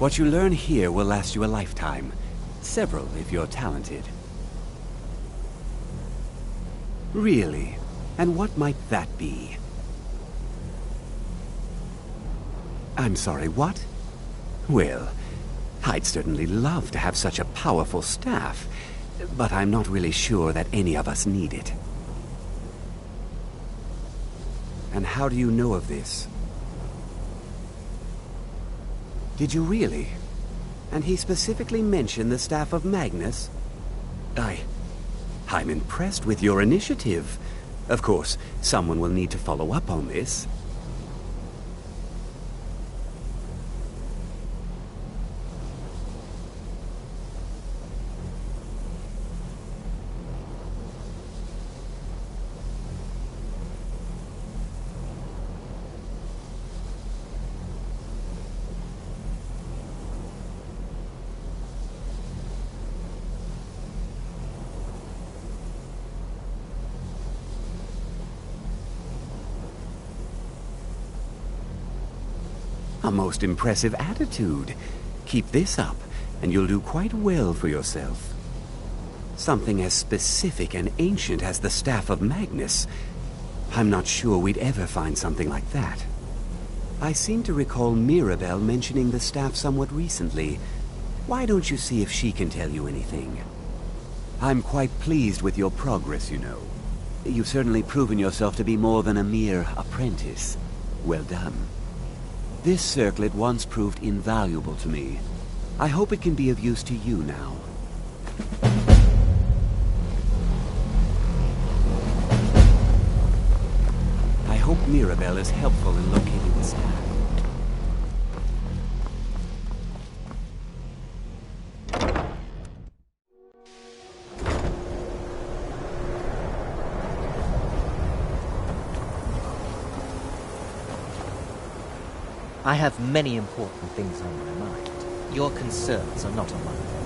What you learn here will last you a lifetime. Several, if you're talented. Really? And what might that be? I'm sorry, what? Well, I'd certainly love to have such a powerful staff, but I'm not really sure that any of us need it. And how do you know of this? Did you really? And he specifically mentioned the staff of Magnus? I'm impressed with your initiative. Of course, someone will need to follow up on this. A most impressive attitude. Keep this up, and you'll do quite well for yourself. Something as specific and ancient as the Staff of Magnus. I'm not sure we'd ever find something like that. I seem to recall Mirabelle mentioning the staff somewhat recently. Why don't you see if she can tell you anything? I'm quite pleased with your progress, you know. You've certainly proven yourself to be more than a mere apprentice. Well done. This circlet once proved invaluable to me. I hope it can be of use to you now. I hope Mirabelle is helpful in locating the staff. I have many important things on my mind. Your concerns are not among them.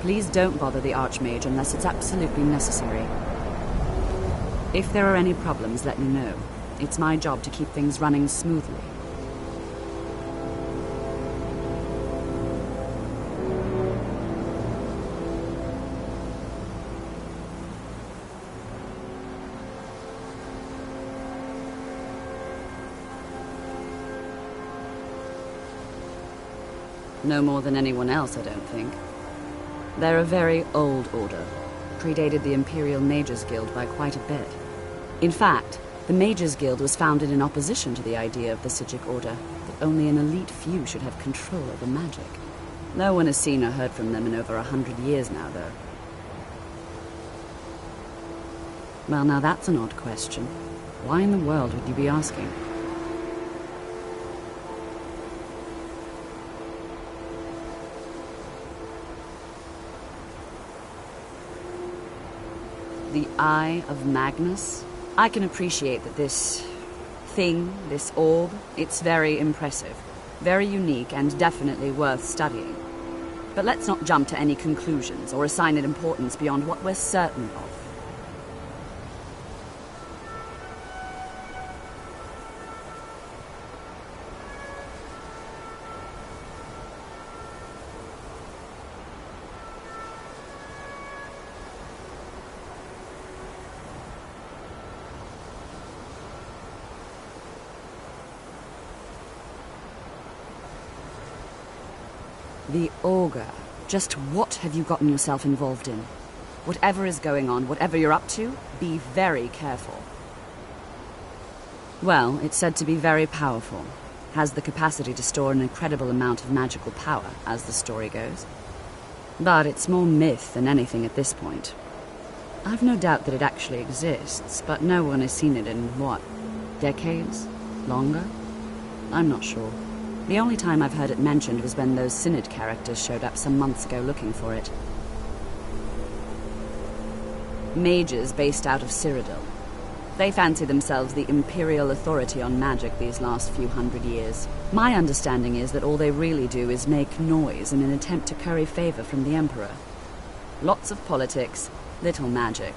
Please don't bother the Archmage unless it's absolutely necessary. If there are any problems, let me know. It's my job to keep things running smoothly. No more than anyone else, I don't think. They're a very old order, predated the Imperial Mages Guild by quite a bit. In fact, the Mages Guild was founded in opposition to the idea of the Psijic Order, that only an elite few should have control over magic. No one has seen or heard from them in over 100 years now, though. Well, now that's an odd question. Why in the world would you be asking? The Eye of Magnus? I can appreciate that this thing, this orb, it's very impressive, very unique and definitely worth studying. But let's not jump to any conclusions or assign it importance beyond what we're certain of. The Augur. Just what have you gotten yourself involved in? Whatever is going on, whatever you're up to, be very careful. Well, it's said to be very powerful. Has the capacity to store an incredible amount of magical power, as the story goes. But it's more myth than anything at this point. I've no doubt that it actually exists, but no one has seen it in, what, decades? Longer? I'm not sure. The only time I've heard it mentioned was when those Synod characters showed up some months ago looking for it. Mages based out of Cyrodiil. They fancy themselves the imperial authority on magic these last few hundred years. My understanding is that all they really do is make noise in an attempt to curry favor from the Emperor. Lots of politics, little magic.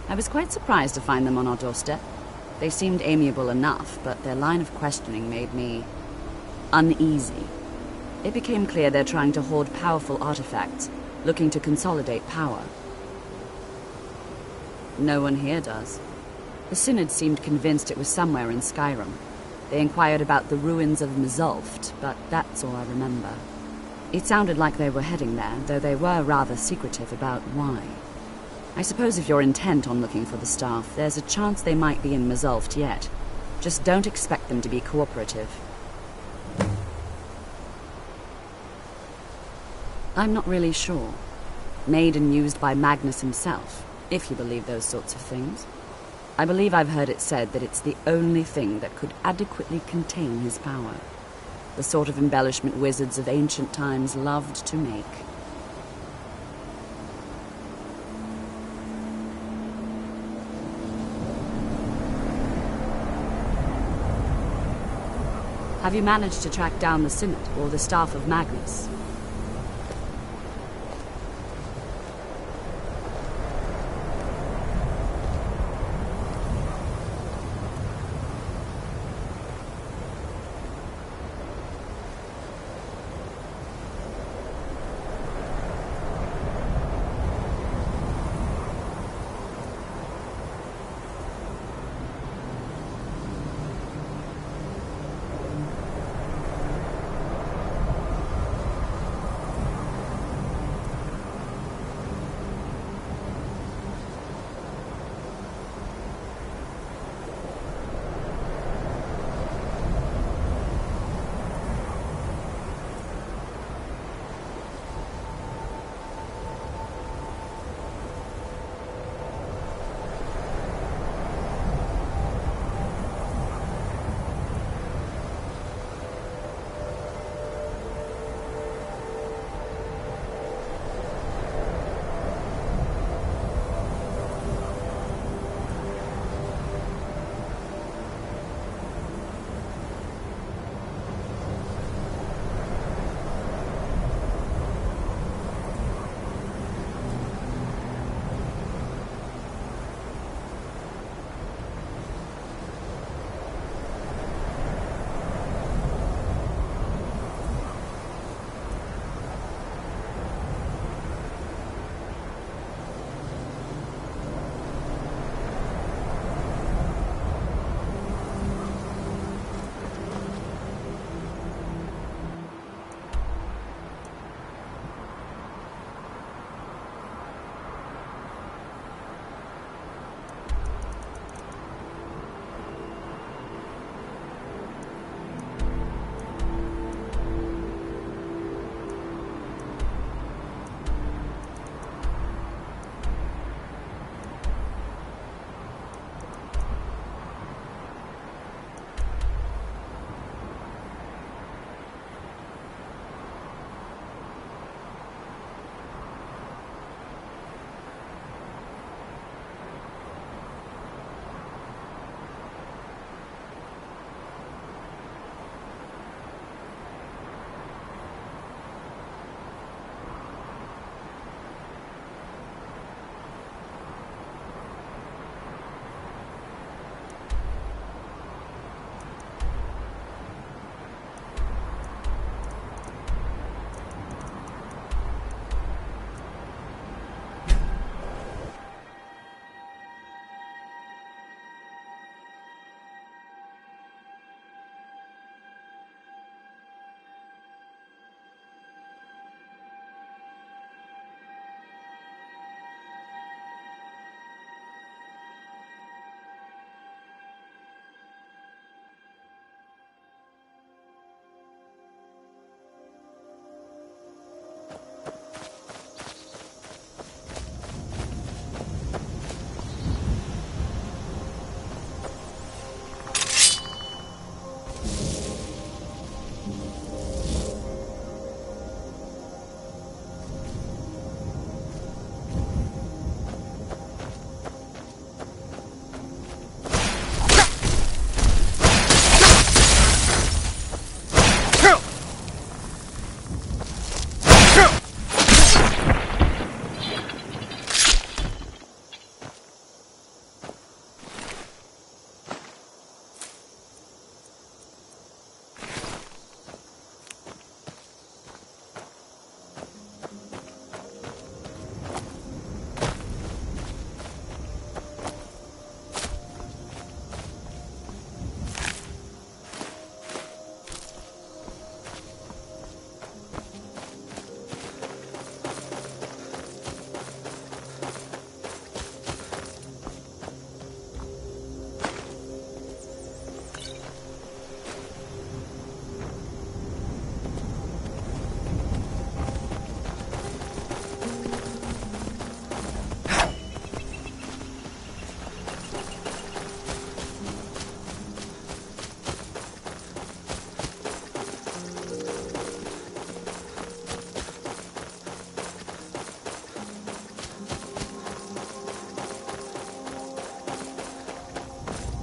I was quite surprised to find them on our doorstep. They seemed amiable enough, but their line of questioning made me uneasy. It became clear they're trying to hoard powerful artifacts, looking to consolidate power. No one here does. The Synod seemed convinced it was somewhere in Skyrim. They inquired about the ruins of Mzulft, but that's all I remember. It sounded like they were heading there, though they were rather secretive about why. I suppose if you're intent on looking for the staff, there's a chance they might be in Mzulft yet. Just don't expect them to be cooperative. I'm not really sure. Made and used by Magnus himself, if you believe those sorts of things. I believe I've heard it said that it's the only thing that could adequately contain his power. The sort of embellishment wizards of ancient times loved to make. Have you managed to track down the Synod or the staff of Magnus?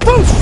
Boost!